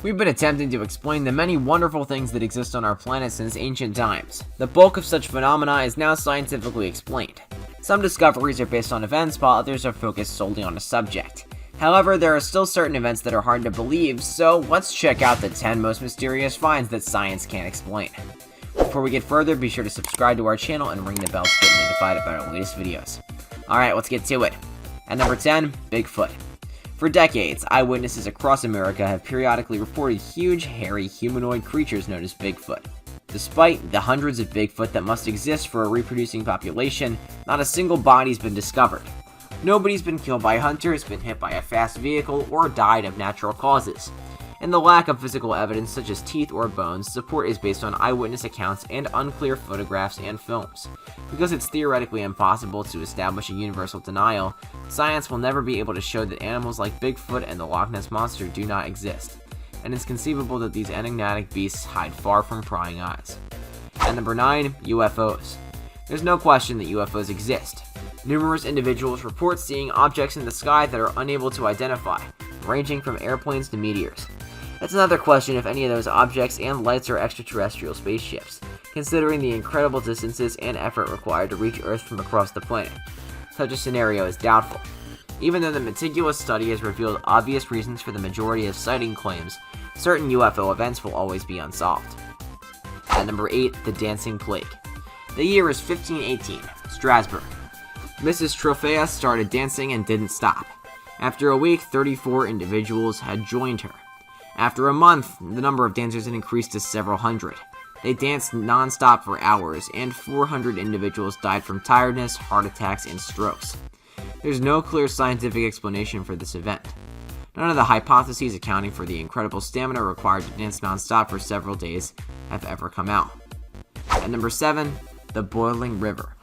We've been attempting to explain the many wonderful things that exist on our planet since ancient times. The bulk of such phenomena is now scientifically explained. Some discoveries are based on events, while others are focused solely on a subject. However, there are still certain events that are hard to believe, so let's check out the 10 most mysterious finds that science can't explain. Before we get further, be sure to subscribe to our channel and ring the bell to get notified about our latest videos. Alright, let's get to it. At number 10, Bigfoot. For decades, eyewitnesses across America have periodically reported huge, hairy, humanoid creatures known as Bigfoot. Despite the hundreds of Bigfoot that must exist for a reproducing population, not a single body's been discovered. Nobody's been killed by hunters, been hit by a fast vehicle, or died of natural causes. And the lack of physical evidence such as teeth or bones support is based on eyewitness accounts and unclear photographs and films. Because it's theoretically impossible to establish a universal denial, science will never be able to show that animals like Bigfoot and the Loch Ness Monster do not exist. And it's conceivable that these enigmatic beasts hide far from prying eyes. At number 9, UFOs. There's no question that UFOs exist. Numerous individuals report seeing objects in the sky that are unable to identify, ranging from airplanes to meteors. It's another question if any of those objects and lights are extraterrestrial spaceships, considering the incredible distances and effort required to reach Earth from across the planet. Such a scenario is doubtful. Even though the meticulous study has revealed obvious reasons for the majority of sighting claims, certain UFO events will always be unsolved. At number 8, the Dancing Plague. The year is 1518, Strasbourg. Mrs. Tropea started dancing and didn't stop. After a week, 34 individuals had joined her. After a month, the number of dancers had increased to several hundred. They danced non-stop for hours, and 400 individuals died from tiredness, heart attacks, and strokes. There's no clear scientific explanation for this event. None of the hypotheses accounting for the incredible stamina required to dance non-stop for several days have ever come out. At number 7, the Boiling River.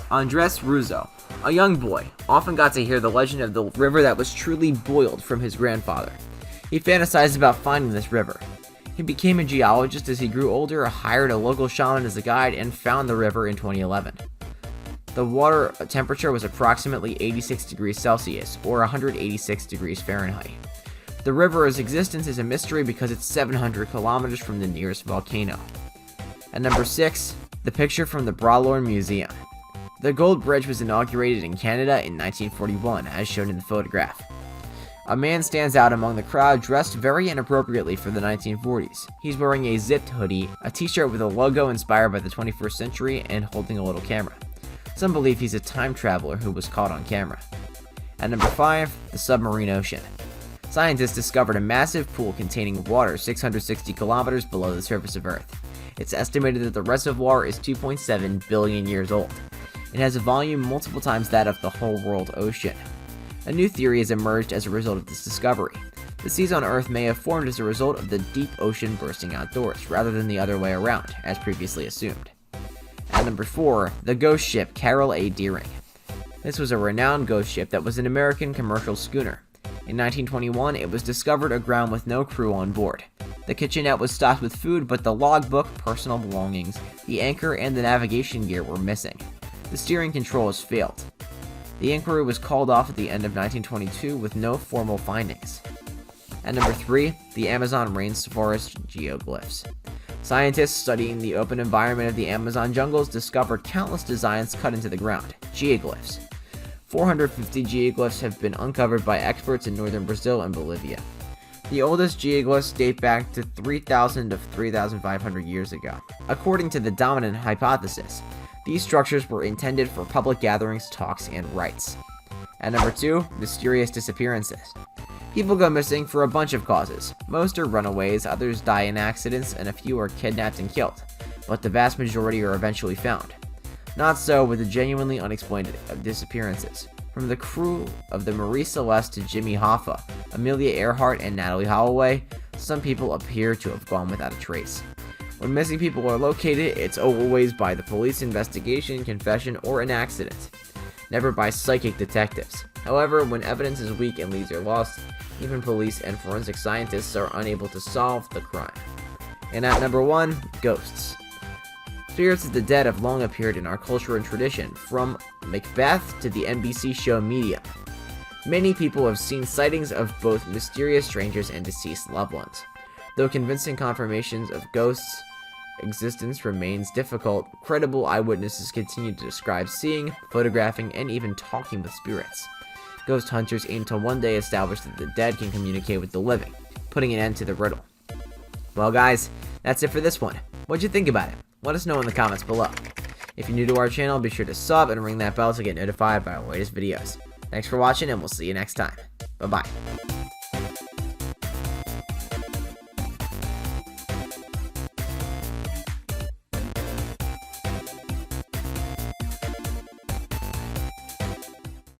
Andres Russo, a young boy, often got to hear the legend of the river that was truly boiled from his grandfather. He fantasized about finding this river. He became a geologist as he grew older, hired a local shaman as a guide, and found the river in 2011. The water temperature was approximately 86 degrees Celsius, or 186 degrees Fahrenheit. The river's existence is a mystery because it's 700 kilometers from the nearest volcano. At number 6, the picture from the Bralorne Museum. The Gold Bridge was inaugurated in Canada in 1941, as shown in the photograph. A man stands out among the crowd dressed very inappropriately for the 1940s. He's wearing a zipped hoodie, a t-shirt with a logo inspired by the 21st century, and holding a little camera. Some believe he's a time traveler who was caught on camera. At number 5, the Submarine Ocean. Scientists discovered a massive pool containing water 660 kilometers below the surface of Earth. It's estimated that the reservoir is 2.7 billion years old. It has a volume multiple times that of the whole world ocean. A new theory has emerged as a result of this discovery. The seas on Earth may have formed as a result of the deep ocean bursting outdoors, rather than the other way around, as previously assumed. At number 4, the ghost ship Carroll A. Deering. This was a renowned ghost ship that was an American commercial schooner. In 1921, it was discovered aground with no crew on board. The kitchenette was stocked with food, but the logbook, personal belongings, the anchor, and the navigation gear were missing. The steering controls failed. The inquiry was called off at the end of 1922 with no formal findings. At number 3, the Amazon rainforest geoglyphs. Scientists studying the open environment of the Amazon jungles discovered countless designs cut into the ground, geoglyphs. 450 geoglyphs have been uncovered by experts in northern Brazil and Bolivia. The oldest geoglyphs date back to 3,000 to 3,500 years ago. According to the dominant hypothesis, these structures were intended for public gatherings, talks, and rites. At number 2, mysterious disappearances. People go missing for a bunch of causes. Most are runaways, others die in accidents, and a few are kidnapped and killed, but the vast majority are eventually found. Not so with the genuinely unexplained disappearances. From the crew of the Marie Celeste to Jimmy Hoffa, Amelia Earhart, and Natalie Holloway, some people appear to have gone without a trace. When missing people are located, it's always by the police investigation, confession, or an accident, never by psychic detectives. However, when evidence is weak and leads are lost, even police and forensic scientists are unable to solve the crime. And at number 1, ghosts. Spirits of the dead have long appeared in our culture and tradition, from Macbeth to the NBC show Medium. Many people have seen sightings of both mysterious strangers and deceased loved ones. Though convincing confirmations of ghosts' existence remains difficult, credible eyewitnesses continue to describe seeing, photographing, and even talking with spirits. Ghost hunters aim to one day establish that the dead can communicate with the living, putting an end to the riddle. Well guys, that's it for this one. What'd you think about it? Let us know in the comments below. If you're new to our channel, be sure to sub and ring that bell to get notified by our latest videos. Thanks for watching, and we'll see you next time. Bye-bye.